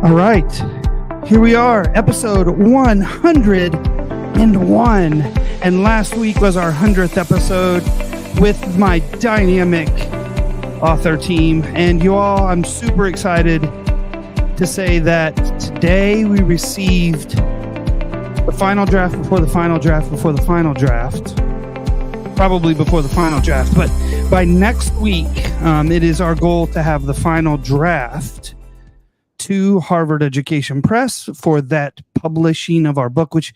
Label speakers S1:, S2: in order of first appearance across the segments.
S1: All right, here we are, episode 101. And last week was our 100th episode with my dynamic author team. And you all, I'm super excited to say that today we received the final draft before the final draft before the final draft. Probably before the final draft. But by next week, it is our goal to have the final draft to Harvard Education Press for that publishing of our book, which,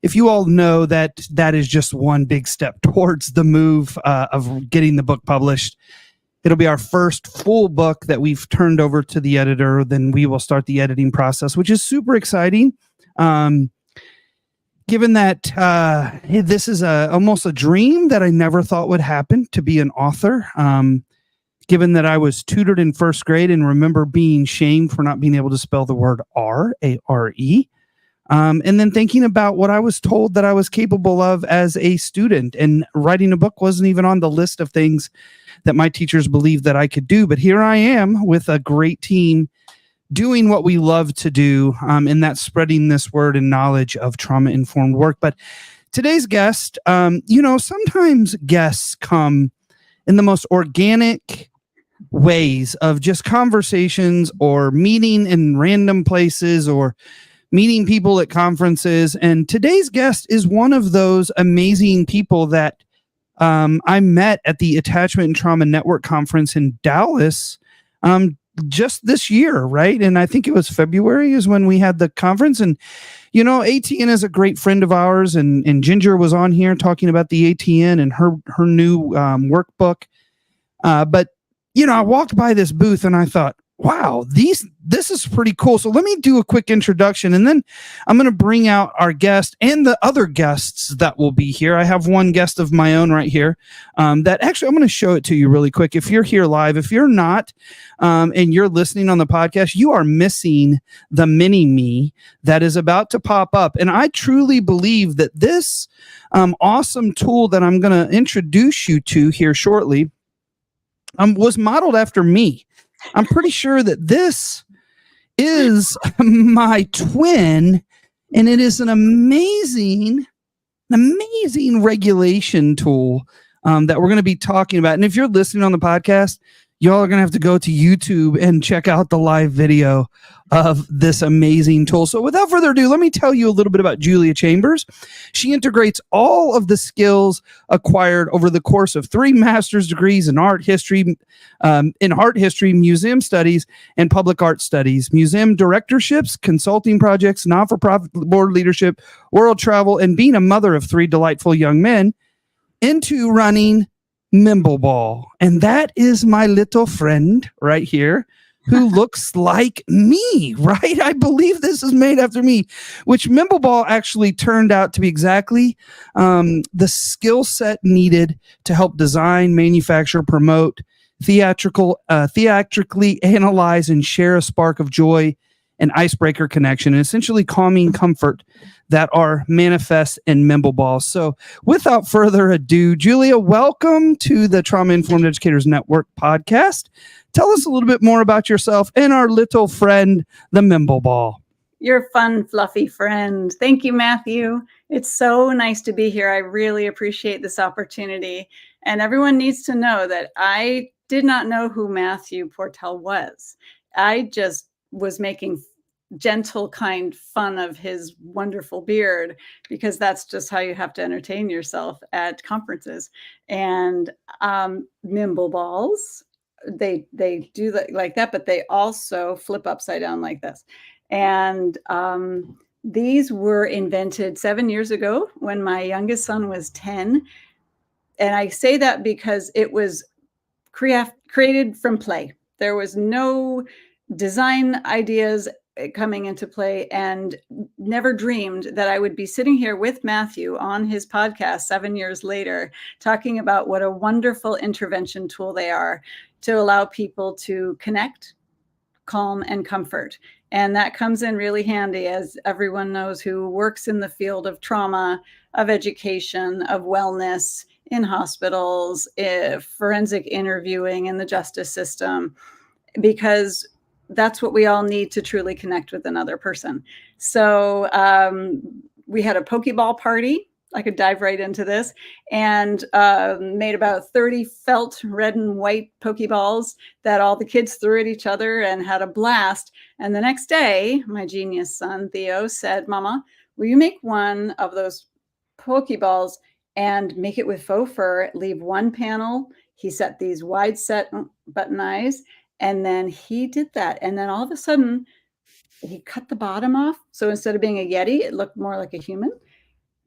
S1: if you all know, that is just one big step towards the move of getting the book published. It'll be our first full book that we've turned over to the editor. Then we will start the editing process, which is super exciting. Given that this is almost a dream that I never thought would happen, to be an author. Given that I was tutored in first grade and remember being shamed for not being able to spell the word R, A-R-E. And then thinking about what I was told that I was capable of as a student, and writing a book wasn't even on the list of things that my teachers believed that I could do. But here I am with a great team doing what we love to do, and that's spreading this word and knowledge of trauma-informed work. But today's guest, sometimes guests come in the most organic ways of just conversations or meeting in random places or meeting people at conferences. And today's guest is one of those amazing people that I met at the Attachment and Trauma Network Conference in Dallas just this year, right? And I think it was February is when we had the conference. And, ATN is a great friend of ours. And Ginger was on here talking about the ATN and her new workbook. But I walked by this booth and I thought, wow, this is pretty cool. So let me do a quick introduction, and then I'm going to bring out our guest and the other guests that will be here. I have one guest of my own right here that actually I'm going to show it to you really quick. If you're here live, if you're not, and you're listening on the podcast, you are missing the mini me that is about to pop up. And I truly believe that this awesome tool that I'm going to introduce you to here shortly was modeled after me. I'm pretty sure that this is my twin, and it is an amazing regulation tool that we're going to be talking about. And if you're listening on the podcast, y'all are going to have to go to YouTube and check out the live video of this amazing tool. So without further ado, let me tell you a little bit about Julia Chambers. She integrates all of the skills acquired over the course of 3 master's degrees in art history, museum studies, and public art studies, museum directorships, consulting projects, not-for-profit board leadership, world travel, and being a mother of 3 delightful young men into running Mimbleball. And that is my little friend right here who looks like me, right? I believe this is made after me, which Mimbleball actually turned out to be exactly the skill set needed to help design, manufacture, promote, theatrically analyze, and share a spark of joy and icebreaker connection, and essentially calming comfort that are manifest in Mimbleball. So without further ado, Julia, welcome to the Trauma Informed Educators Network podcast. Tell us a little bit more about yourself and our little friend, the Mimbleball.
S2: Your fun, fluffy friend. Thank you, Matthew. It's so nice to be here. I really appreciate this opportunity. And everyone needs to know that I did not know who Matthew Portell was. I just was making gentle, kind fun of his wonderful beard, because that's just how you have to entertain yourself at conferences. And Mimbleballs, they do that like that, but they also flip upside down like this. And these were invented 7 years ago when my youngest son was 10. And I say that because it was created from play. There was no design ideas coming into play, and never dreamed that I would be sitting here with Matthew on his podcast 7 years later, talking about what a wonderful intervention tool they are to allow people to connect, calm, and comfort. And that comes in really handy, as everyone knows who works in the field of trauma, of education, of wellness, in hospitals, forensic interviewing in the justice system, because that's what we all need to truly connect with another person. So we had a Pokeball party. I could dive right into this, and made about 30 felt red and white Pokeballs that all the kids threw at each other and had a blast. And the next day, my genius son, Theo, said, Mama, will you make one of those Pokeballs and make it with faux fur, leave one panel. He set these wide set button eyes, and then he did that. And then all of a sudden, he cut the bottom off. So instead of being a Yeti, it looked more like a human.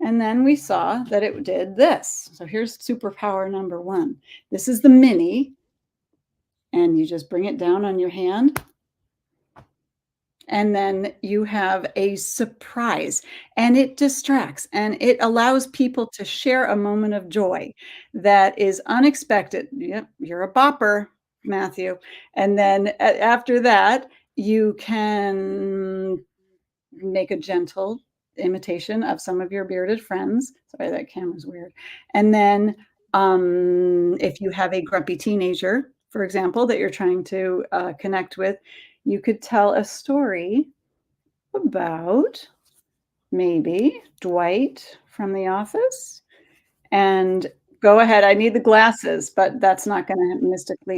S2: And then we saw that it did this. So here's superpower number 1. This is the mini. And you just bring it down on your hand. And then you have a surprise, and it distracts, and it allows people to share a moment of joy that is unexpected. Yep, you're a bopper, Matthew. And then after that, you can make a gentle imitation of some of your bearded friends. Sorry, that camera's weird. And then if you have a grumpy teenager, for example, that you're trying to connect with, you could tell a story about maybe Dwight from The Office. And go ahead. I need the glasses, but that's not going to mystically.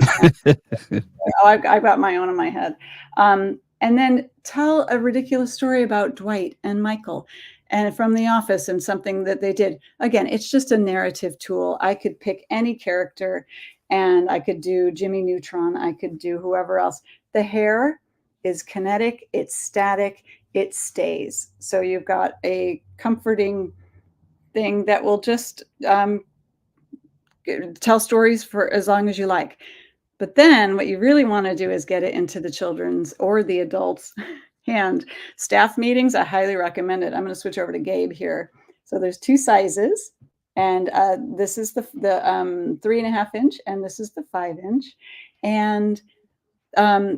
S2: I've got my own in my head. And then tell a ridiculous story about Dwight and Michael and from The Office and something that they did. Again, it's just a narrative tool. I could pick any character, and I could do Jimmy Neutron. I could do whoever else. The hair is kinetic, it's static, it stays. So you've got a comforting thing that will just tell stories for as long as you like. But then what you really want to do is get it into the children's or the adults' hand. Staff meetings, I highly recommend it. I'm going to switch over to Gabe here. So there's 2 sizes. And this is the 3.5 inch, and this is the 5 inch. And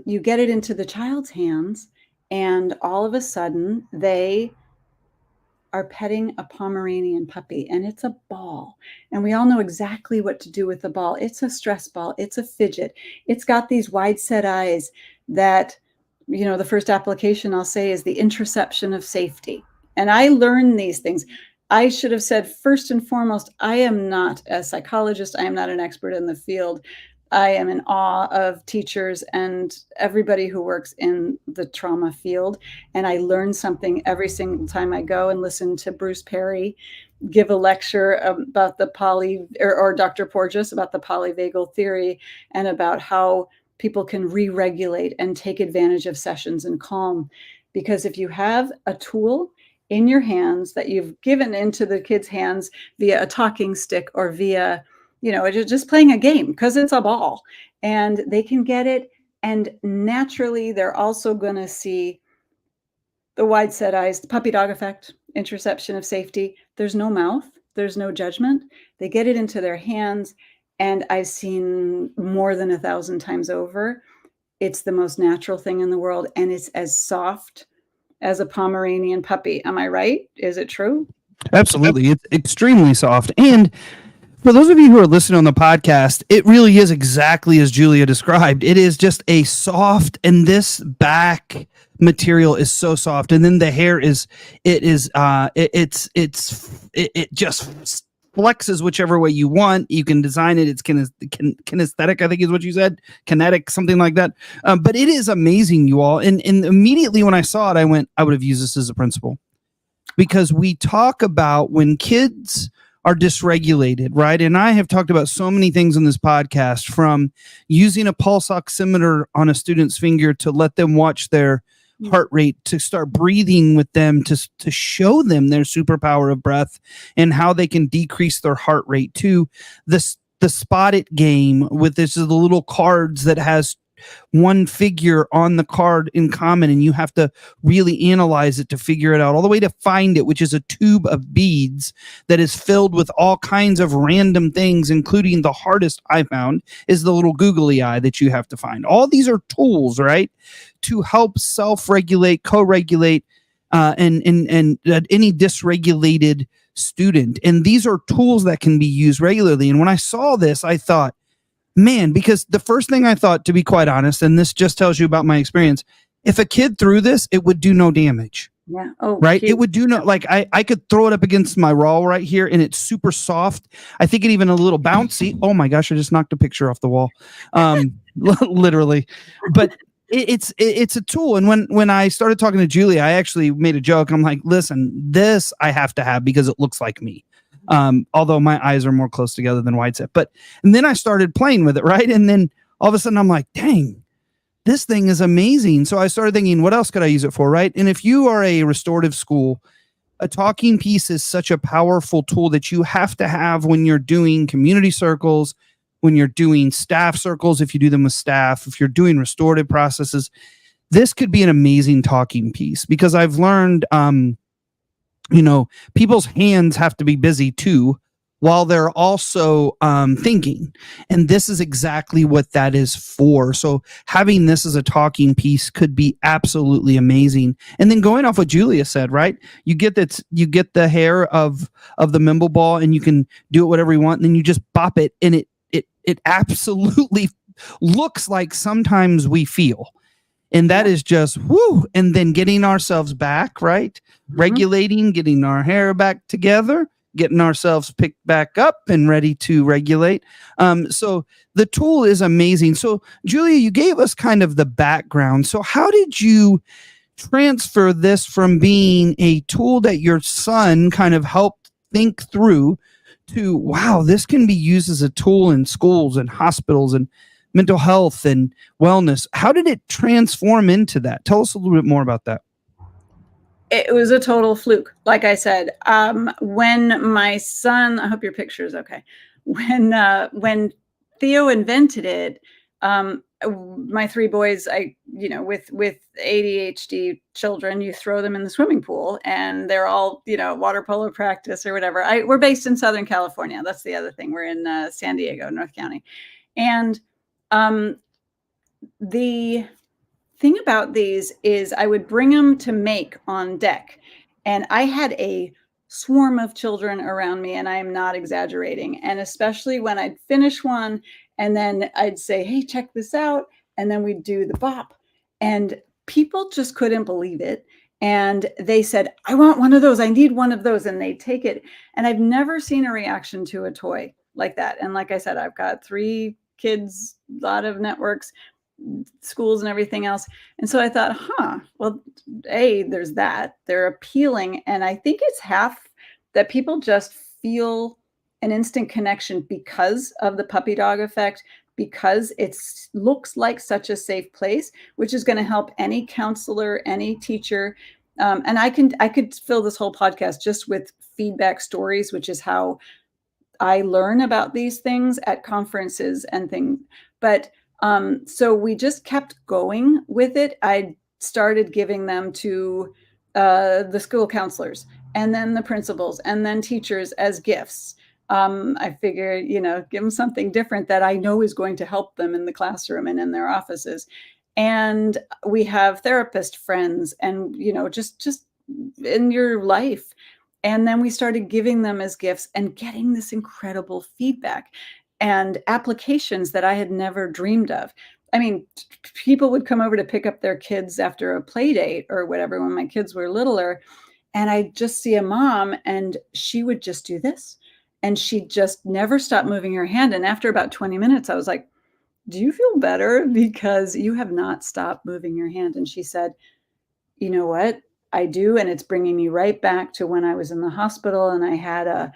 S2: you get it into the child's hands, and all of a sudden they are petting a Pomeranian puppy, and it's a ball. And we all know exactly what to do with the ball. It's a stress ball. It's a fidget. It's got these wide set eyes that, you know, the first application I'll say is the interception of safety. And I learned these things. I should have said, first and foremost, I am not a psychologist. I am not an expert in the field. I am in awe of teachers and everybody who works in the trauma field. And I learn something every single time I go and listen to Bruce Perry give a lecture about the or Dr. Porges about the polyvagal theory and about how people can re-regulate and take advantage of sessions and calm. Because if you have a tool in your hands that you've given into the kids' hands via a talking stick or via, you know, just playing a game because it's a ball, and they can get it. And naturally, they're also going to see the wide set eyes, the puppy dog effect, interception of safety. There's no mouth. There's no judgment. They get it into their hands. And I've seen more than 1,000 times over. It's the most natural thing in the world. And it's as soft as a Pomeranian puppy. Am I right? Is it true?
S1: Absolutely. It's extremely soft. And for those of you who are listening on the podcast, it really is exactly as Julia described. It is just a soft, and this back material is so soft. And then the hair is, it just flexes whichever way you want. You can design it. It's kinesthetic, I think is what you said. Kinetic, something like that. But it is amazing, you all. And immediately when I saw it, I went, I would have used this as a principal. Because we talk about when kids are dysregulated, right? And I have talked about so many things in this podcast, from using a pulse oximeter on a student's finger to let them watch their heart rate, to start breathing with them, to show them their superpower of breath and how they can decrease their heart rate, to the spot it game with the little cards that has one figure on the card in common, and you have to really analyze it to figure it out, all the way to find it, which is a tube of beads that is filled with all kinds of random things, including the hardest I found is the little googly eye that you have to find. All these are tools, right, to help self-regulate, co-regulate, and any dysregulated student. And these are tools that can be used regularly. And when I saw this, I thought, man, because the first thing I thought, to be quite honest, and this just tells you about my experience, if a kid threw this, it would do no damage.
S2: Yeah. Oh,
S1: Right.
S2: huge.
S1: It would do no, like I could throw it up against my raw right here and it's super soft. I think it even a little bouncy. Oh my gosh, I just knocked a picture off the wall. Literally. But it's a tool. And when I started talking to Julie, I actually made a joke. I'm like, listen, this I have to have because it looks like me. Although my eyes are more close together than wide set. And then I started playing with it, right? And then all of a sudden I'm like, dang, this thing is amazing. So I started thinking, what else could I use it for, right? And if you are a restorative school, a talking piece is such a powerful tool that you have to have when you're doing community circles, when you're doing staff circles, if you do them with staff, if you're doing restorative processes. This could be an amazing talking piece because I've learned, people's hands have to be busy too while they're also thinking. And this is exactly what that is for. So having this as a talking piece could be absolutely amazing. And then going off what Julia said, right? You get the hair of the Mimbleball and you can do it whatever you want. And then you just bop it and it absolutely looks like sometimes we feel. And that is just whoo. And then getting ourselves back, right? Regulating, getting our hair back together, getting ourselves picked back up and ready to regulate. So the tool is amazing. So Julia, you gave us kind of the background. So how did you transfer this from being a tool that your son kind of helped think through to, wow, this can be used as a tool in schools and hospitals and mental health and wellness? How did it transform into that? Tell us a little bit more about that.
S2: It was a total fluke. Like I said, when my son, I hope your picture is okay. When Theo invented it, my three boys, with ADHD children, you throw them in the swimming pool and they're all, water polo practice or whatever. We're based in Southern California. That's the other thing. We're in San Diego, North County. And the thing about these is I would bring them to make on deck. And I had a swarm of children around me, and I am not exaggerating. And especially when I'd finish one, and then I'd say, hey, check this out. And then we'd do the bop. And people just couldn't believe it. And they said, I want one of those. I need one of those. And they'd take it. And I've never seen a reaction to a toy like that. And like I said, I've got 3 kids, a lot of networks, schools and everything else. And so I thought, well, there's that. They're appealing. And I think it's half that people just feel an instant connection because of the puppy dog effect, because it looks like such a safe place, which is going to help any counselor, any teacher. And I could fill this whole podcast just with feedback stories, which is how I learn about these things at conferences and things. But so we just kept going with it. I started giving them to the school counselors and then the principals and then teachers as gifts. I figured, give them something different that I know is going to help them in the classroom and in their offices. And we have therapist friends and, just in your life. And then we started giving them as gifts and getting this incredible feedback and applications that I had never dreamed of. I mean, people would come over to pick up their kids after a play date or whatever when my kids were littler. And I'd just see a mom and she would just do this. And she'd just never stop moving her hand. And after about 20 minutes, I was like, do you feel better? Because you have not stopped moving your hand. And she said, you know what? I do. And it's bringing me right back to when I was in the hospital and I had a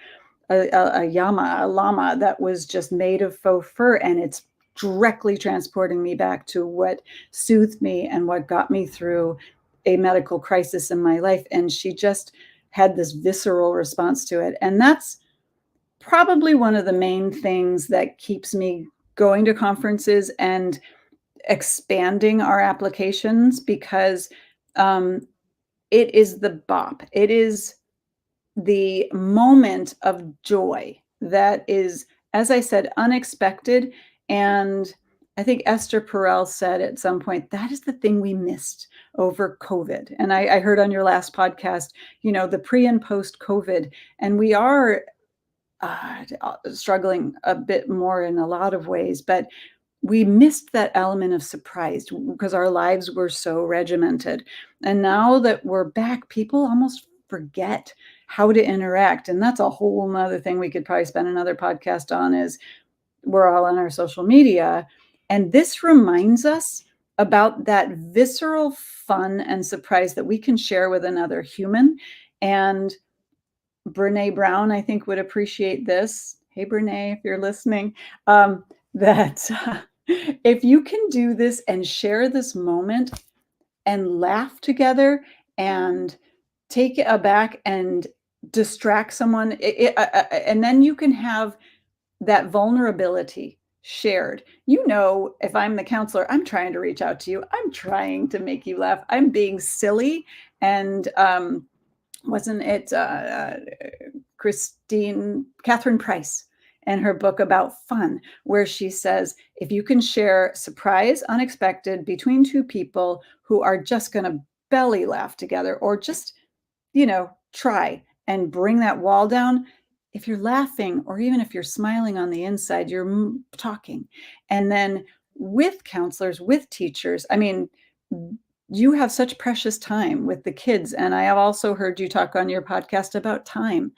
S2: llama that was just made of faux fur. And it's directly transporting me back to what soothed me and what got me through a medical crisis in my life. And she just had this visceral response to it. And that's probably one of the main things that keeps me going to conferences and expanding our applications, because it is the bop. It is the moment of joy that is, as I said, unexpected. And I think Esther Perel said at some point, that is the thing we missed over COVID. And I heard on your last podcast, the pre and post COVID, and we are struggling a bit more in a lot of ways, but we missed that element of surprise because our lives were so regimented. And now that we're back, people almost forget how to interact. And that's a whole nother thing we could probably spend another podcast on, is we're all on our social media. And this reminds us about that visceral fun and surprise that we can share with another human. And Brene Brown, I think, would appreciate this. Hey, Brene, if you're listening, that if you can do this and share this moment and laugh together and take it aback and distract someone, and then you can have that vulnerability shared. If I'm the counselor, I'm trying to reach out to you. I'm trying to make you laugh. I'm being silly. And wasn't it Catherine Price and her book about fun, where she says, if you can share surprise, unexpected between two people who are just going to belly laugh together, or just, try and bring that wall down. If you're laughing, or even if you're smiling on the inside, you're talking. And then with counselors, with teachers, I mean, you have such precious time with the kids. And I have also heard you talk on your podcast about time.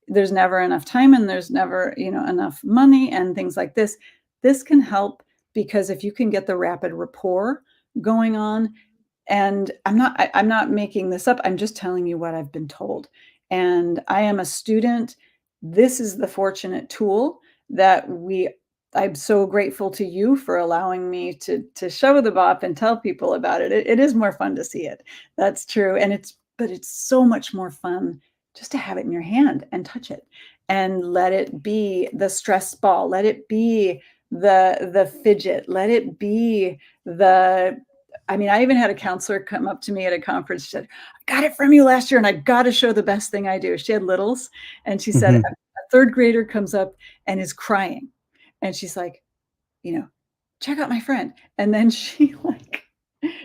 S2: There's never enough time, and there's never, enough money and things like this. This can help, because if you can get the rapid rapport going on, and I'm not making this up, I'm just telling you what I've been told. And I am a student. This is the fortunate tool that I'm so grateful to you for allowing me to show the BOP and tell people about it. It is more fun to see it. That's true. But it's so much more fun just to have it in your hand and touch it, and let it be the stress ball. Let it be the fidget. Let it be I even had a counselor come up to me at a conference. She said, I got it from you last year, and I got to show the best thing I do. She had littles, and she said, a third grader comes up and is crying. And she's like, check out my friend. And then she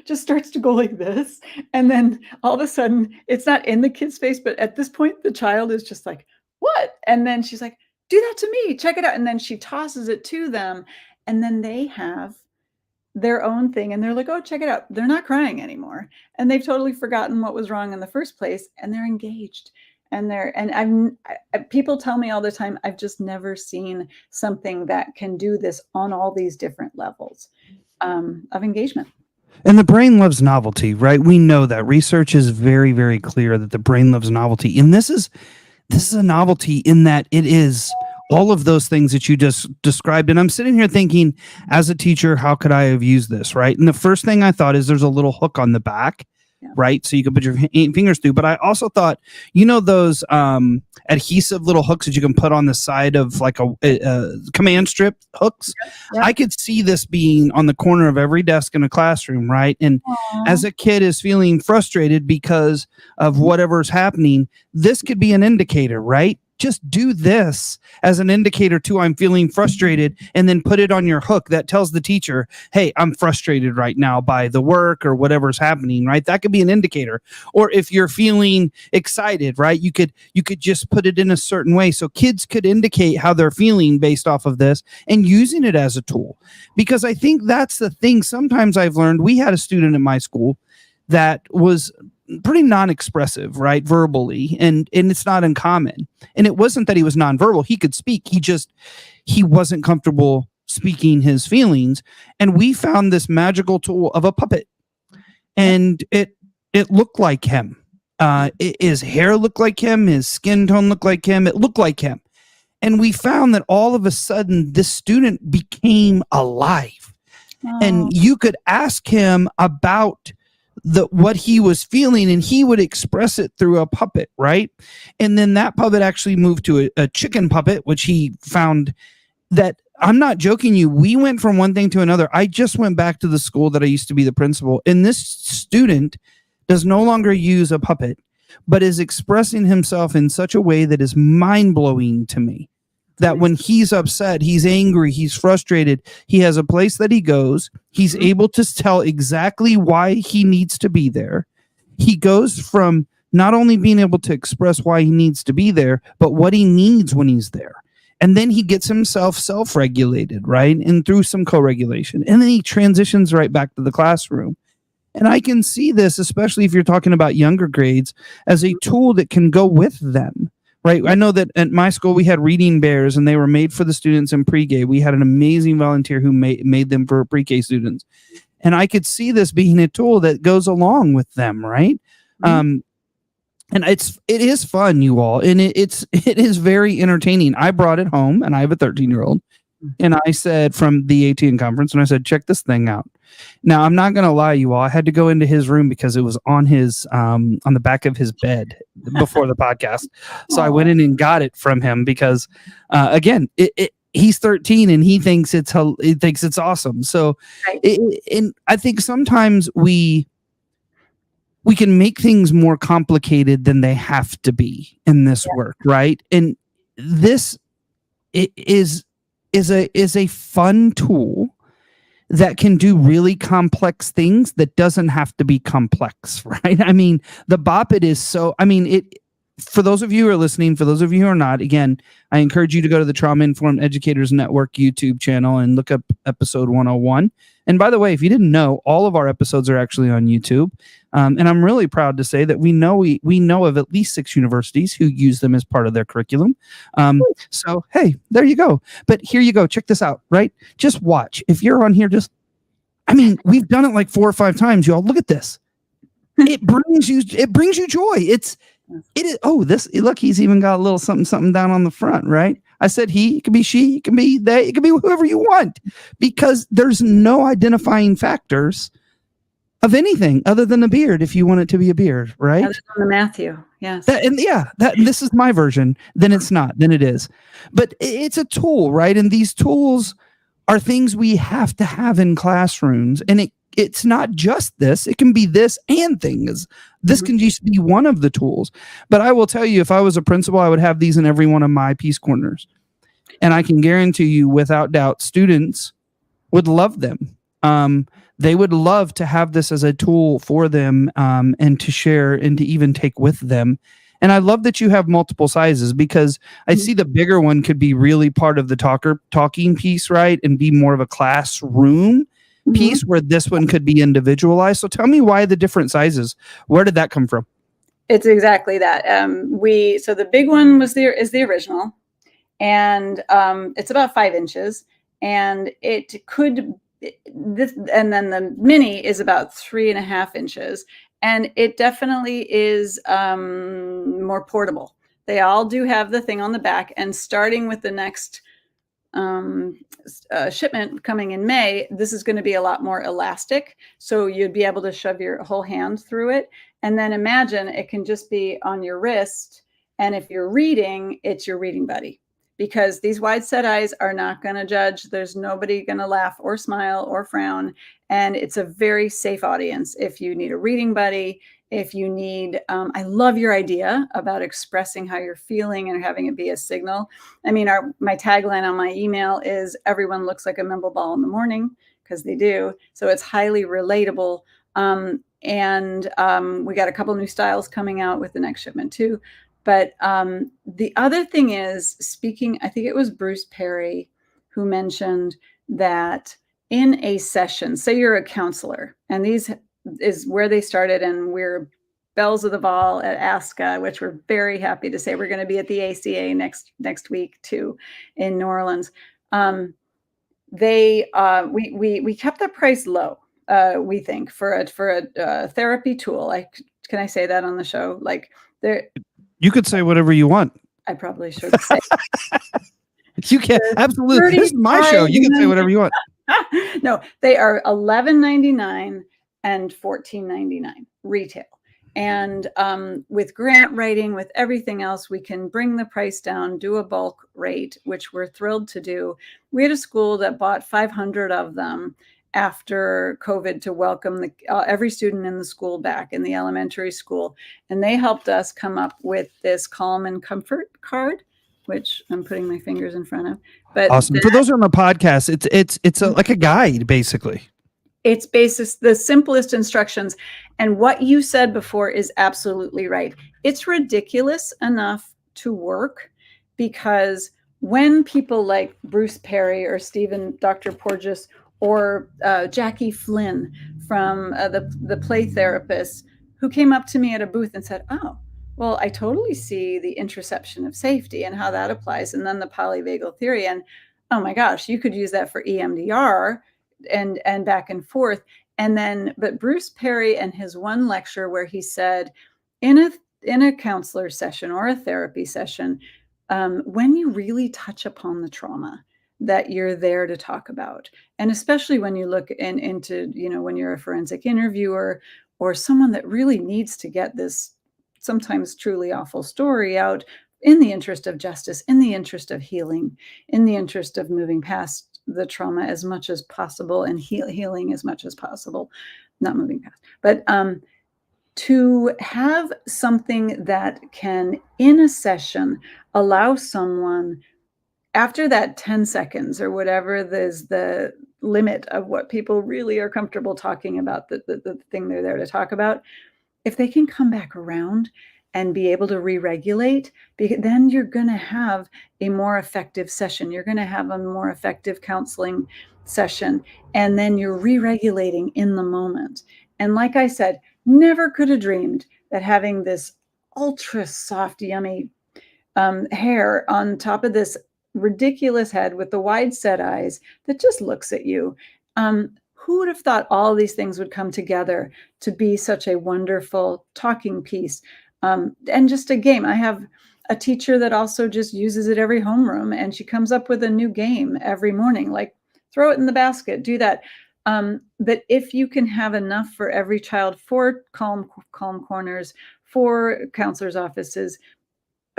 S2: just starts to go like this. And then all of a sudden, it's not in the kid's face, but at this point, the child is just like, what? And then she's like, do that to me, check it out. And then she tosses it to them. And then they have their own thing. And they're like, oh, check it out. They're not crying anymore. And they've totally forgotten what was wrong in the first place. And they're engaged. And people tell me all the time, I've just never seen something that can do this on all these different levels of engagement.
S1: And the brain loves novelty, right? We know that. Research is very, very clear that the brain loves novelty. And this is a novelty in that it is all of those things that you just described. And I'm sitting here thinking, as a teacher, how could I have used this, right? And the first thing I thought is there's a little hook on the back, right? So you can put your fingers through. But I also thought, those adhesive little hooks that you can put on the side of like a command strip hooks. Yeah. I could see this being on the corner of every desk in a classroom, right? And as a kid is feeling frustrated because of whatever's happening, this could be an indicator, right? Just do this as an indicator to I'm feeling frustrated, and then put it on your hook that tells the teacher, hey, I'm frustrated right now by the work or whatever's happening, right? That could be an indicator. Or if you're feeling excited, right, you could just put it in a certain way. So kids could indicate how they're feeling based off of this, and using it as a tool. Because I think that's the thing. Sometimes I've learned, we had a student in my school that was pretty non-expressive, right, verbally, and it's not uncommon. And it wasn't that he was nonverbal. He could speak. He wasn't comfortable speaking his feelings. And we found this magical tool of a puppet, and it looked like him. His hair looked like him. His skin tone looked like him. It looked like him. And we found that all of a sudden this student became alive. And you could ask him about what he was feeling, and he would express it through a puppet, right? And then that puppet actually moved to a chicken puppet, which he found that, I'm not joking you, we went from one thing to another. I just went back to the school that I used to be the principal, and this student does no longer use a puppet, but is expressing himself in such a way that is mind-blowing to me. That when he's upset, he's angry, he's frustrated, he has a place that he goes. He's able to tell exactly why he needs to be there. He goes from not only being able to express why he needs to be there, but what he needs when he's there. And then he gets himself self-regulated, right? And through some co-regulation. And then he transitions right back to the classroom. And I can see this, especially if you're talking about younger grades, as a tool that can go with them, right? I know that at my school, we had reading bears, and they were made for the students in pre-K. We had an amazing volunteer who made them for pre-K students. And I could see this being a tool that goes along with them, right? And it is fun, you all, and it is very entertaining. I brought it home, and I have a 13-year-old, and I said from the ATN conference, and I said, check this thing out. Now, I'm not going to lie, you all. I had to go into his room because it was on his on the back of his bed before the podcast. So I went in and got it from him because, again, he's 13 and he thinks it's awesome. So, and I think sometimes we can make things more complicated than they have to be in this work, right? And this is a fun tool that can do really complex things that doesn't have to be complex, right? I mean, the Bop It is so, I mean, for those of you who are listening, for those of you who are not, again, I encourage you to go to the Trauma Informed Educators Network YouTube channel and look up episode 101. And by the way, if you didn't know, all of our episodes are actually on YouTube. And I'm really proud to say that we know of at least 6 universities who use them as part of their curriculum. So, hey, there you go. But here you go. Check this out, right? Just watch. If you're on here, we've done it like 4 or 5 times, y'all. Look at this. It brings you joy. It is. Oh, look, he's even got a little something down on the front, right? I said he, it could be she, it can be they, it can be whoever you want, because there's no identifying factors of anything other than a beard if you want it to be a beard, right?
S2: Other than the Matthew, yes.
S1: This is my version. Then it's not. Then it is. But it's a tool, right? And these tools are things we have to have in classrooms, and it's not just this. It can be this and things. This can just be one of the tools. But I will tell you, if I was a principal, I would have these in every one of my Peace Corners. And I can guarantee you, without doubt, students would love them. They would love to have this as a tool for them, and to share and to even take with them. And I love that you have multiple sizes, because I see the bigger one could be really part of the talking piece, right? And be more of a classroom piece, where this one could be individualized. So tell me why the different sizes. Where did that come from?
S2: It's exactly that. So the big one is the original, and it's about 5 inches, and and then the mini is about 3.5 inches, and it definitely is more portable. They all do have the thing on the back, and starting with the next shipment coming in May, this is going to be a lot more elastic, so you'd be able to shove your whole hand through it. And then imagine it can just be on your wrist, and if you're reading, it's your reading buddy, because these wide set eyes are not going to judge. There's nobody going to laugh or smile or frown, and it's a very safe audience. If you need a reading buddy, if you need, I love your idea about expressing how you're feeling and having it be a signal. I mean, my tagline on my email is everyone looks like a Mimbleball in the morning, because they do. So it's highly relatable. And we got a couple new styles coming out with the next shipment too. But the other thing is, I think it was Bruce Perry who mentioned that in a session, say you're a counselor, and these is where they started, and we're bells of the ball at ASCA, which we're very happy to say. We're going to be at the ACA next week too, in New Orleans. We kept the price low. We think for a therapy tool. Can I say that on the show? Like, there.
S1: You could say whatever you want.
S2: I probably should say.
S1: You can, absolutely. This is my show. You can say whatever you want.
S2: No, they are $11.99 and $14.99 retail. And with grant writing, with everything else, we can bring the price down, do a bulk rate, which we're thrilled to do. We had a school that bought 500 of them after COVID to welcome every student in the school back, in the elementary school. And they helped us come up with this Calm and Comfort card, which I'm putting my fingers in front of. But
S1: awesome. For those who are on the podcast, it's like a guide, basically.
S2: It's the simplest instructions. And what you said before is absolutely right. It's ridiculous enough to work, because when people like Bruce Perry or Dr. Porges, or Jackie Flynn from the play therapists, who came up to me at a booth and said, oh, well, I totally see the interception of safety and how that applies, and then the polyvagal theory, and oh my gosh, you could use that for EMDR, and back and forth. And then, but Bruce Perry and his one lecture where he said, in a counselor session or a therapy session, when you really touch upon the trauma that you're there to talk about, and especially when you look into, when you're a forensic interviewer or someone that really needs to get this sometimes truly awful story out in the interest of justice, in the interest of healing, in the interest of moving past the trauma as much as possible, and healing as much as possible, not moving past, but to have something that can, in a session, allow someone, after that 10 seconds or whatever is the limit of what people really are comfortable talking about, the thing they're there to talk about, if they can come back around and be able to re-regulate, then you're going to have a more effective session. You're going to have a more effective counseling session. And then you're re-regulating in the moment. And like I said, never could have dreamed that having this ultra soft, yummy hair on top of this ridiculous head with the wide set eyes that just looks at you. Who would have thought all these things would come together to be such a wonderful talking piece? And just a game. I have a teacher that also just uses it every homeroom, and she comes up with a new game every morning, like throw it in the basket, do that. But if you can have enough for every child, 4 calm corners, 4 counselors' offices,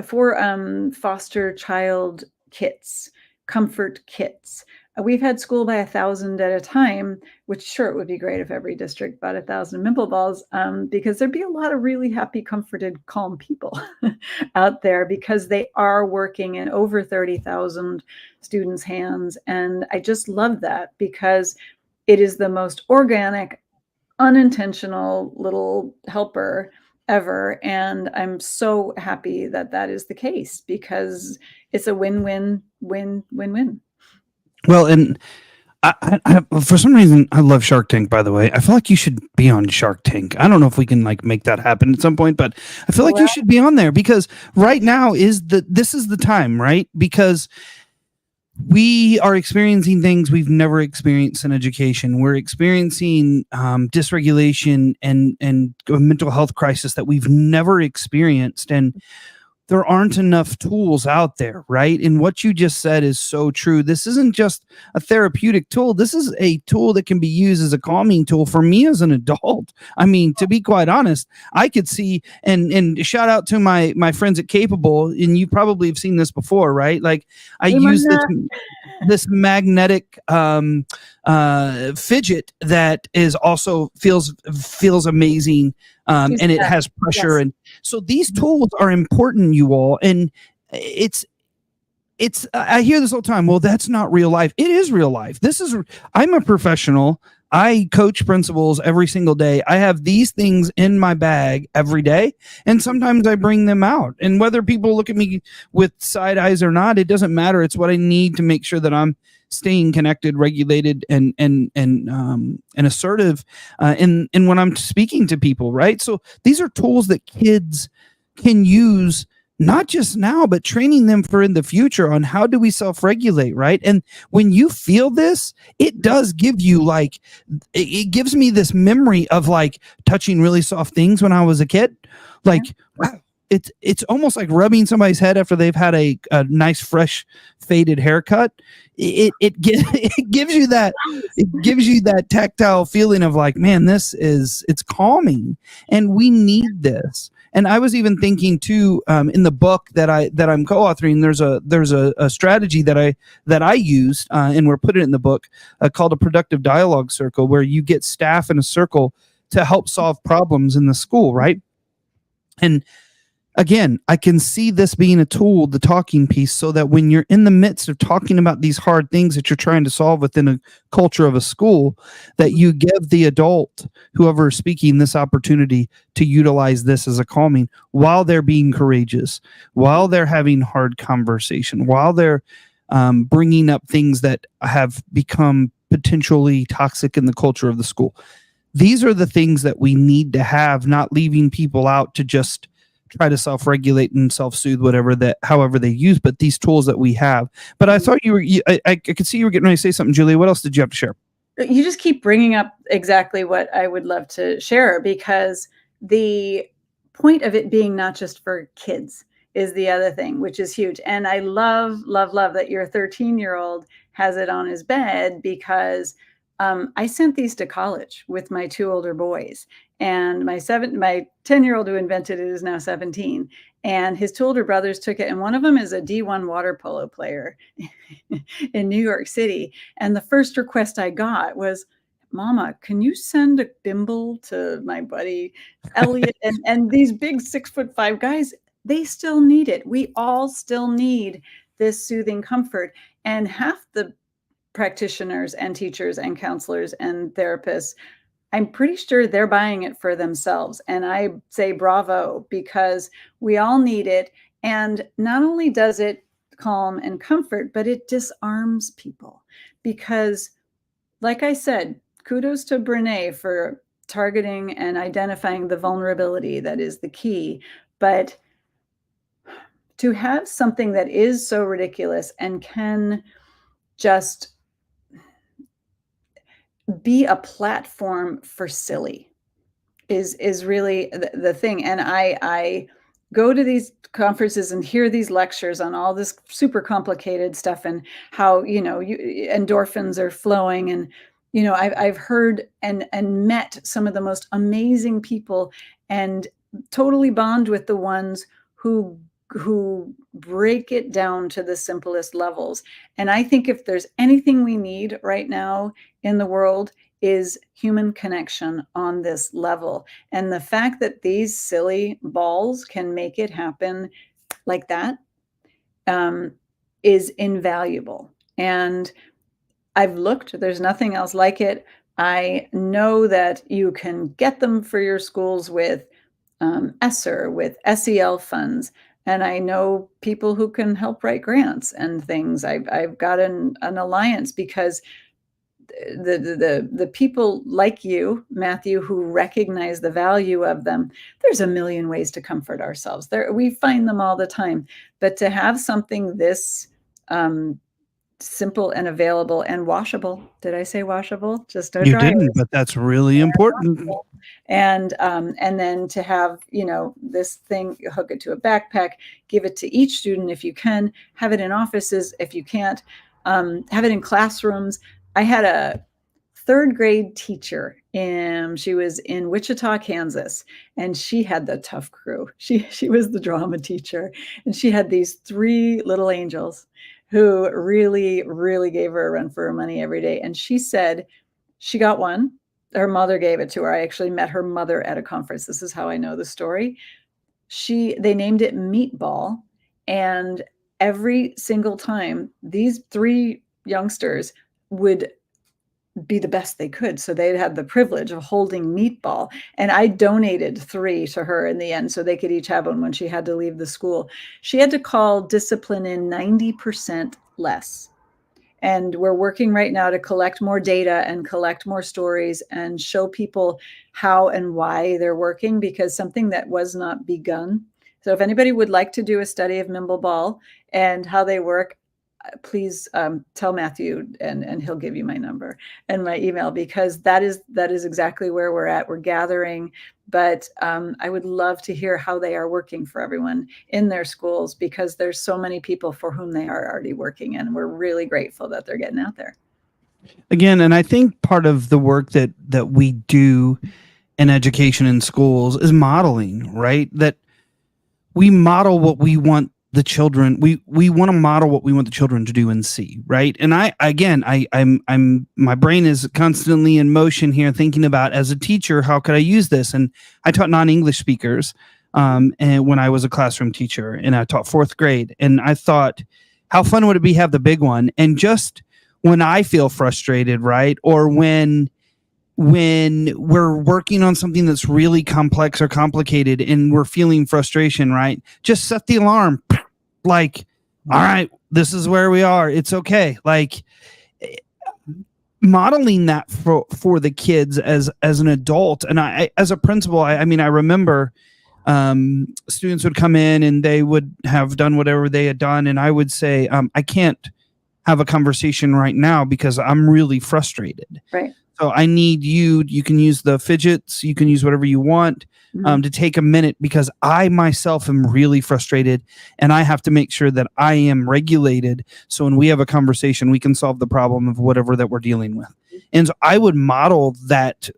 S2: 4 foster child kits, comfort kits. We've had school by 1,000 at a time, which sure, it would be great if every district bought 1,000 Mimbleballs, because there'd be a lot of really happy, comforted, calm people out there, because they are working in over 30,000 students' hands. And I just love that, because it is the most organic, unintentional little helper ever. And I'm so happy that that is the case, because it's a win-win, win-win-win.
S1: Well, and I, for some reason, I love Shark Tank, by the way. I feel like you should be on Shark Tank. I don't know if we can like make that happen at some point, but I feel like you should be on there, because right now this is the time, right? Because we are experiencing things we've never experienced in education. We're experiencing dysregulation and a mental health crisis that we've never experienced. And there aren't enough tools out there, right? And what you just said is so true. This isn't just a therapeutic tool. This is a tool that can be used as a calming tool for me as an adult. I mean, to be quite honest, I could see, and shout out to my friends at Capable, and you probably have seen this before, right? Like I use this magnetic fidget that is also feels amazing. And it has pressure. Yes. And so these tools are important, you all. And I hear this all the time. Well, that's not real life. It is real life. I'm a professional. I coach principals every single day. I have these things in my bag every day. And sometimes I bring them out. And whether people look at me with side eyes or not, it doesn't matter. It's what I need to make sure that I'm staying connected, regulated, and assertive in when I'm speaking to people, right? So these are tools that kids can use, not just now, but training them for in the future on how do we self-regulate, right? And when you feel this, it does give you it gives me this memory of like touching really soft things when I was a kid. Like, wow. It's almost like rubbing somebody's head after they've had a nice, fresh, faded haircut. It gives you that tactile feeling of like, man, it's calming, and we need this. And I was even thinking too, in the book that I'm co-authoring, there's a strategy that I used, and we're putting it in the book, called a productive dialogue circle, where you get staff in a circle to help solve problems in the school, right? And again, I can see this being a tool, the talking piece, so that when you're in the midst of talking about these hard things that you're trying to solve within a culture of a school, that you give the adult, whoever is speaking, this opportunity to utilize this as a calming while they're being courageous, while they're having hard conversation, while they're bringing up things that have become potentially toxic in the culture of the school. These are the things that we need to have, not leaving people out to just try to self-regulate and self-soothe however they use, but these tools that we have. But I thought I could see you were getting ready to say something, Julia. What else did you have to share?
S2: You just keep bringing up exactly what I would love to share, because the point of it being not just for kids is the other thing, which is huge. And I love, love, love that your 13-year-old has it on his bed, because I sent these to college with my 2 older boys, and my 10-year-old who invented it is now 17, and his 2 older brothers took it, and one of them is a D1 water polo player in New York City. And the first request I got was, Mama, can you send a bimble to my buddy Elliot? And these big 6'5" guys, they still need it. We all still need this soothing comfort. And half the practitioners and teachers and counselors and therapists, I'm pretty sure they're buying it for themselves. And I say bravo, because we all need it. And not only does it calm and comfort, but it disarms people. Because, like I said, kudos to Brene for targeting and identifying the vulnerability that is the key. But to have something that is so ridiculous and can just be a platform for silly is really the thing. And I go to these conferences and hear these lectures on all this super complicated stuff, and how, endorphins are flowing. And, I've heard and met some of the most amazing people, and totally bond with the ones who break it down to the simplest levels. And I think if there's anything we need right now in the world, is human connection on this level. And the fact that these silly balls can make it happen like that is invaluable. And I've looked, there's nothing else like it. I know that you can get them for your schools with ESSER, with SEL funds. And I know people who can help write grants and things. I've got an alliance, because the people like you, Matthew, who recognize the value of them, there's a million ways to comfort ourselves. We find them all the time. But to have something this simple and available and washable. Did I say washable? Just don't
S1: You
S2: dry
S1: didn't, but that's really important.
S2: And then to have, this thing, hook it to a backpack, give it to each student if you can, have it in offices if you can't, have it in classrooms. I had a 3rd grade teacher, and she was in Wichita, Kansas, and she had the tough crew. She was the drama teacher, and she had these 3 little angels who really, really gave her a run for her money every day. And she said she got one. Her mother gave it to her. I actually met her mother at a conference. This is how I know the story. They named it Meatball. And every single time, these 3 youngsters would be the best they could. So they had the privilege of holding Meatball. And I donated 3 to her in the end, so they could each have one when she had to leave the school. She had to call discipline in 90% less. And we're working right now to collect more data and collect more stories and show people how and why they're working, because something that was not begun. So if anybody would like to do a study of Mimbleball and how they work, please tell Matthew, and he'll give you my number and my email, because that is exactly where we're at. We're gathering, but I would love to hear how they are working for everyone in their schools, because there's so many people for whom they are already working, and we're really grateful that they're getting out there.
S1: Again, and I think part of the work that we do in education in schools is modeling, right? That we model what we want the children, we want to model what we want the children to do and see, right? And I'm my brain is constantly in motion here, thinking about, as a teacher, how could I use this? And I taught non-English speakers and when I was a classroom teacher and I taught fourth grade, and I thought, how fun would it be to have the big one? And just when I feel frustrated, right, or when we're working on something that's really complex or complicated and we're feeling frustration, right, just set the alarm. Like, all right, this is where we are. It's okay. Like, modeling that for the kids as an adult, and I as a principal, I mean, I remember students would come in and they would have done whatever they had done, and I would say, I can't have a conversation right now because I'm really frustrated.
S2: Right.
S1: So I need you. You can use the fidgets. You can use whatever you want to take a minute, because I myself am really frustrated, and I have to make sure that I am regulated. So when we have a conversation, we can solve the problem of whatever that we're dealing with. And so I would model that,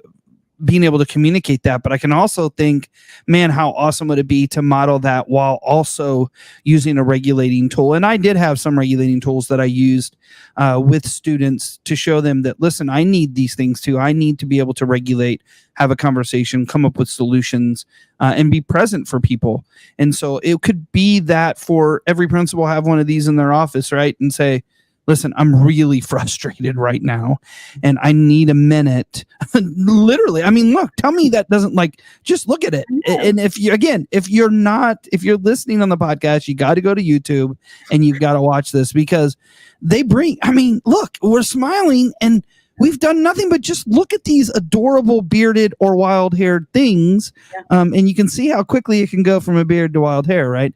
S1: being able to communicate that. But I can also think, man, how awesome would it be to model that while also using a regulating tool? And I did have some regulating tools that I used with students to show them that, listen, I need these things too. I need to be able to regulate, have a conversation, come up with solutions, and be present for people. And so it could be that for every principal, have one of these in their office, right? And say, listen, I'm really frustrated right now and I need a minute. Literally. I mean, look, tell me that doesn't, like, just look at it. And if you, again, if you're listening on the podcast, you got to go to YouTube and you've got to watch this, because they bring, I mean, look, we're smiling and we've done nothing but just look at these adorable bearded or wild haired things. And you can see how quickly it can go from a beard to wild hair, right?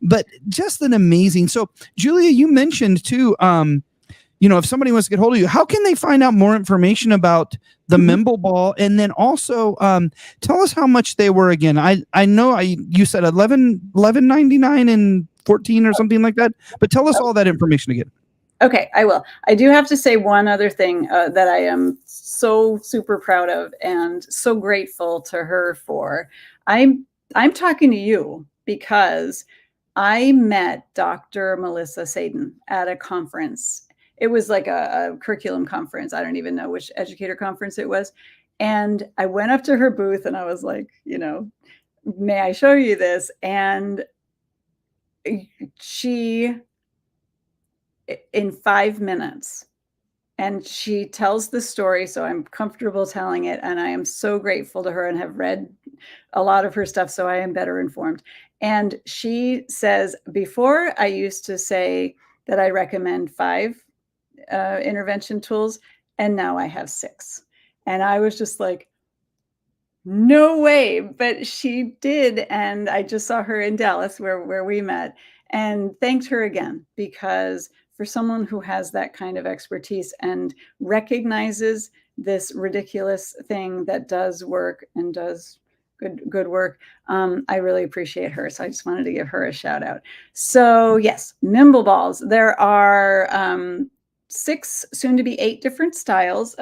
S1: But just an amazing. So, Julia, you mentioned too, if somebody wants to get hold of you, how can they find out more information about the Mimbleball? And then also tell us how much they were again. I know you said $11.99 and 14 or something like that, but tell us all that information again.
S2: Okay, I will. I do have to say one other thing that I am so super proud of and so grateful to her for. I'm talking to you because I met Dr. Melissa Sadin at a conference. It was like a curriculum conference. I don't even know which educator conference it was. And I went up to her booth and I was like, may I show you this? And she, in 5 minutes, and she tells the story, so I'm comfortable telling it, and I am so grateful to her and have read a lot of her stuff, so I am better informed. And she says, before I used to say that I recommend 5 intervention tools, and now I have 6. And I was just like, no way, but she did. And I just saw her in Dallas where we met, and thanked her again, because for someone who has that kind of expertise and recognizes this ridiculous thing that does work and does good work, I really appreciate her. So I just wanted to give her a shout out. So yes, Mimbleballs. There are 6, soon to be 8 different styles.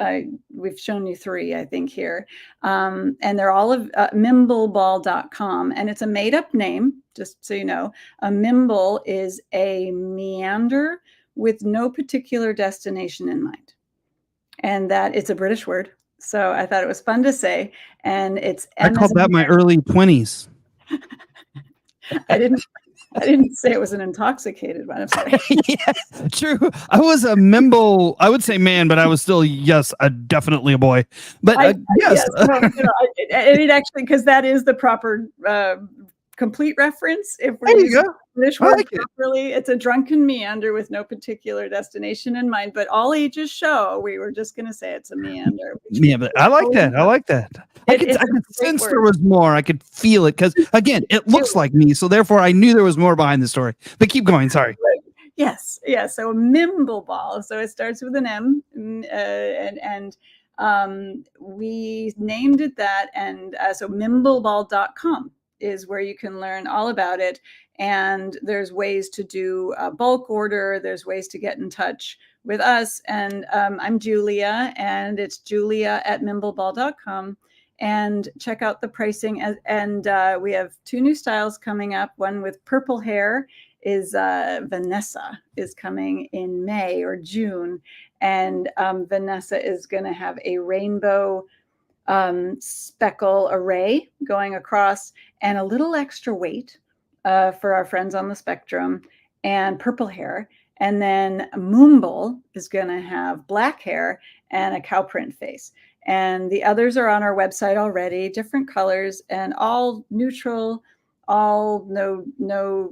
S2: We've shown you 3, I think, here. And they're all of Mimbleball.com. And it's a made up name, just so you know. A Mimble is a meander with no particular destination in mind. And that it's a British word. So I thought it was fun to say. And it's
S1: I called that my early 20s.
S2: I didn't say it was an intoxicated one. I'm sorry.
S1: Yeah, true. I was a Mimble. I would say man, but I was still, definitely a boy. But yes.
S2: Well, it actually, because that is the proper complete reference. If we're using British word properly, it's a drunken meander with no particular destination in mind. But all ages show. We were just going to say it's a meander.
S1: Yeah, but I like that. I like that. I could sense there was more. I could feel it because, again, it looks like me. So therefore, I knew there was more behind the story. But keep going. Sorry.
S2: Yes. Yeah. So Mimbleball. So it starts with an M, and we named it that. And so Mimbleball.com is where you can learn all about it. And there's ways to do a bulk order. There's ways to get in touch with us. And I'm Julia, and it's julia@mimbleball.com. And check out the pricing. And we have 2 new styles coming up. One with purple hair is Vanessa is coming in May or June. And Vanessa is going to have a rainbow speckle array going across, and a little extra weight for our friends on the spectrum, and purple hair. And then Mimbleball is going to have black hair and a cow print face. And the others are on our website already, different colors and all neutral, all no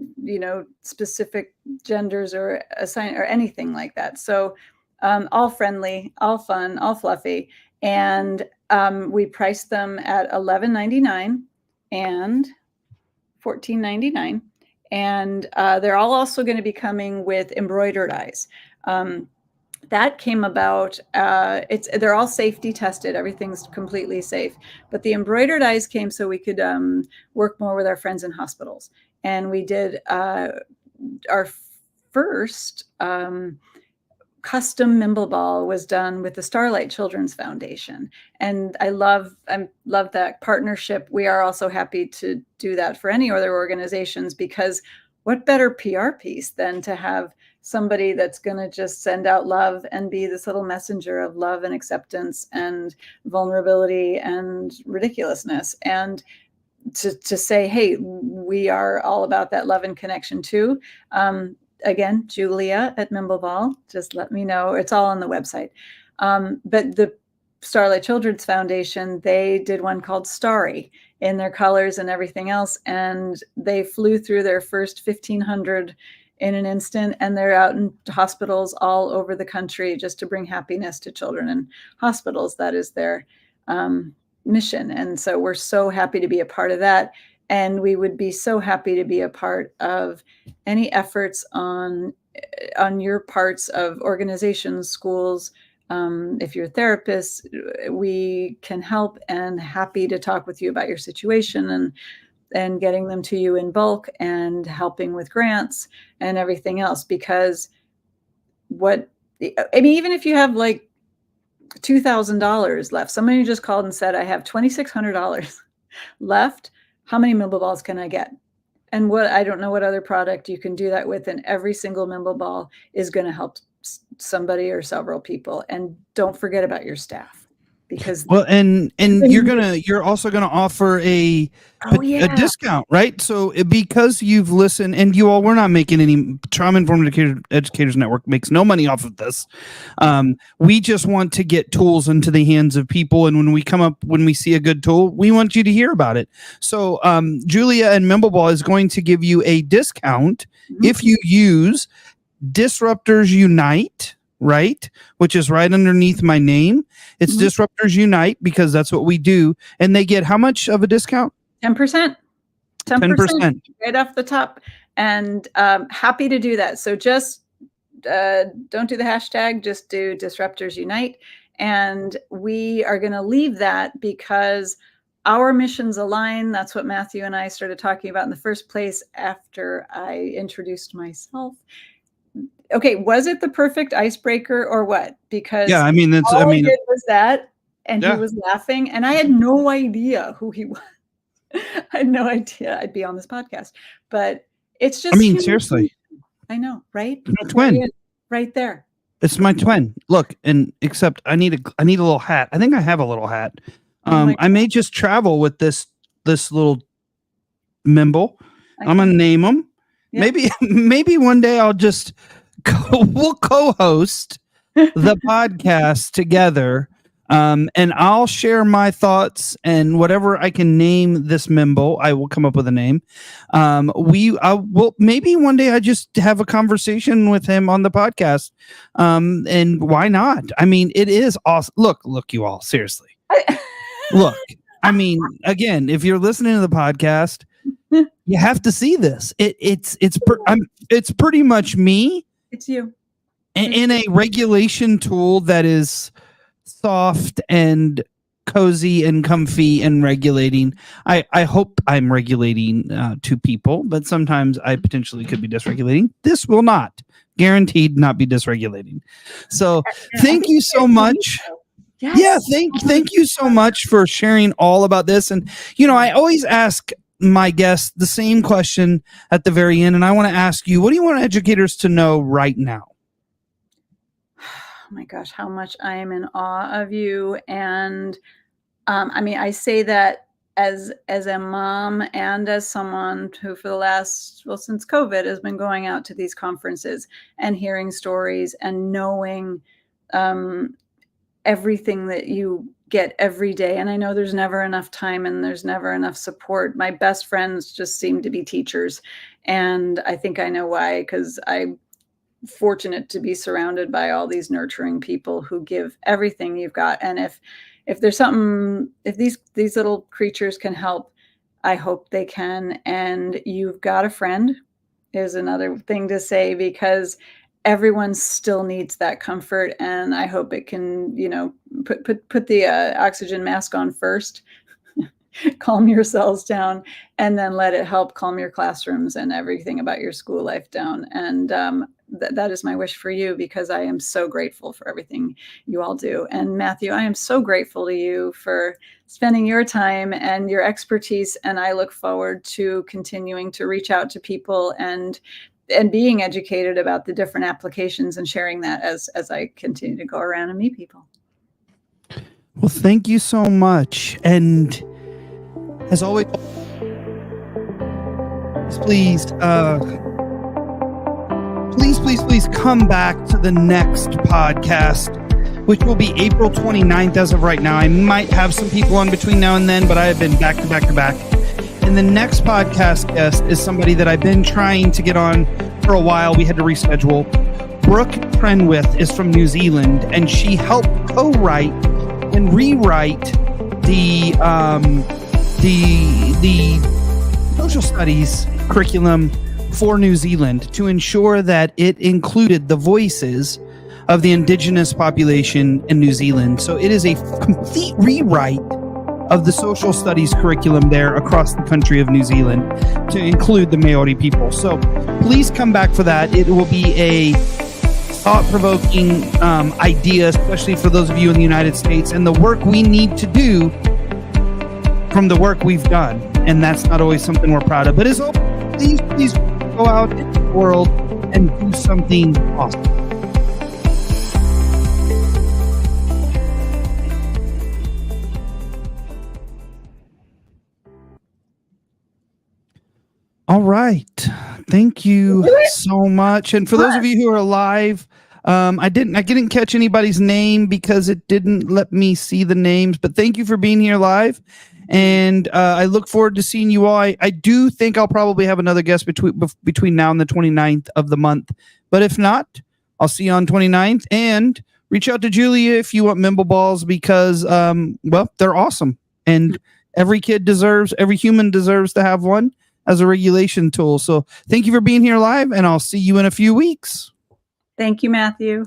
S2: specific genders or assign or anything like that. So all friendly, all fun, all fluffy. And we priced them at $11.99 and $14.99. And they're all also going to be coming with embroidered eyes. That came about, they're all safety tested. Everything's completely safe. But the embroidered eyes came so we could work more with our friends in hospitals. And we did our first custom Mimbleball was done with the Starlight Children's Foundation. And I love that partnership. We are also happy to do that for any other organizations, because what better PR piece than to have somebody that's going to just send out love and be this little messenger of love and acceptance and vulnerability and ridiculousness, and to say, hey, we are all about that love and connection too. Again, Julia at Mimbleball, just let me know. It's all on the website. But the Starlight Children's Foundation, they did one called Starry in their colors and everything else. And they flew through their first 1,500 in an instant. And they're out in hospitals all over the country just to bring happiness to children in hospitals. That is their mission. And so we're so happy to be a part of that. And we would be so happy to be a part of any efforts on your parts of organizations, schools. If you're therapists, we can help, and happy to talk with you about your situation and getting them to you in bulk and helping with grants and everything else. Because even if you have like $2,000 left, somebody just called and said, I have $2,600 left. How many Mimbleballs can I get? And I don't know what other product you can do that with. And every single Mimbleball is going to help somebody or several people. And don't forget about your staff, because
S1: and you're also gonna offer a discount, right? So because you've listened, and you all, we're not making any, Trauma Informed Educators Network makes no money off of this. We just want to get tools into the hands of people, and when we see a good tool, we want you to hear about it. So Julia and Mimbleball is going to give you a discount if you use Disruptors Unite, right? Which is right underneath my name. It's Disruptors Unite, because that's what we do. And they get how much of a discount?
S2: 10%. 10% right off the top. And happy to do that. So just don't do the hashtag, just do Disruptors Unite. And we are going to leave that because our missions align. That's what Matthew and I started talking about in the first place after I introduced myself. Okay, was it the perfect icebreaker or what? Because
S1: I mean,
S2: did was that, and he was laughing, and I had no idea who he was. I had no idea I'd be on this podcast, but it's just.
S1: I mean, seriously.
S2: I know, right?
S1: My twin,
S2: right there.
S1: It's my twin. Look, and except I need a little hat. I think I have a little hat. I may just travel with this little Mimble. I'm gonna name him. Yeah. Maybe one day I'll just. We'll co-host the podcast together, and I'll share my thoughts, and whatever I can name this Mimble, I will come up with a name. Maybe one day I just have a conversation with him on the podcast, and why not? I mean, it is awesome. Look, you all, seriously. Look, I mean, again, if you're listening to the podcast, you have to see this. It's pretty much me.
S2: It's you.
S1: In a regulation tool that is soft and cozy and comfy and regulating. I hope I'm regulating to people, but sometimes I potentially could be dysregulating. This will not. Guaranteed not be dysregulating. So thank you so much. Yes. Yeah, thank you so much for sharing all about this. And, I always ask my guests the same question at the very end, and I want to ask you, what do you want educators to know right now?
S2: Oh my gosh, how much I am in awe of you, and I mean, I say that as a mom and as someone who for the last, well, since COVID has been going out to these conferences and hearing stories and knowing everything that you get every day. And I know there's never enough time and there's never enough support. My best friends just seem to be teachers. And I think I know why, because I'm fortunate to be surrounded by all these nurturing people who give everything you've got. And if there's something, if these little creatures can help, I hope they can. And you've got a friend is another thing to say, because everyone still needs that comfort. And I hope it can, put the oxygen mask on first, calm yourselves down, and then let it help calm your classrooms and everything about your school life down. And that is my wish for you, because I am so grateful for everything you all do. And Matthew, I am so grateful to you for spending your time and your expertise. And I look forward to continuing to reach out to people and being educated about the different applications and sharing that as I continue to go around and meet people.
S1: Well, thank you so much. And as always, please come back to the next podcast, which will be April 29th as of right now. I might have some people on between now and then, but I have been back to back to back. And the next podcast guest is somebody that I've been trying to get on for a while. We had to reschedule. Brooke Trenwith is from New Zealand, and she helped co-write and rewrite the social studies curriculum for New Zealand to ensure that it included the voices of the indigenous population in New Zealand. So it is a complete rewrite of the social studies curriculum there across the country of New Zealand to include the Maori people. So please come back for that. It will be a thought-provoking idea, especially for those of you in the United States, and the work we need to do from the work we've done. And that's not always something we're proud of. But as always, please go out in the world and do something awesome. All right. Thank you so much. And for those of you who are live, I didn't catch anybody's name because it didn't let me see the names, but thank you for being here live. And I look forward to seeing you all. I do think I'll probably have another guest between now and the 29th of the month. But if not, I'll see you on 29th. And reach out to Julia if you want Mimbleballs, because, well, they're awesome. And every human deserves to have one as a regulation tool. So thank you for being here live, and I'll see you in a few weeks.
S2: Thank you, Matthew.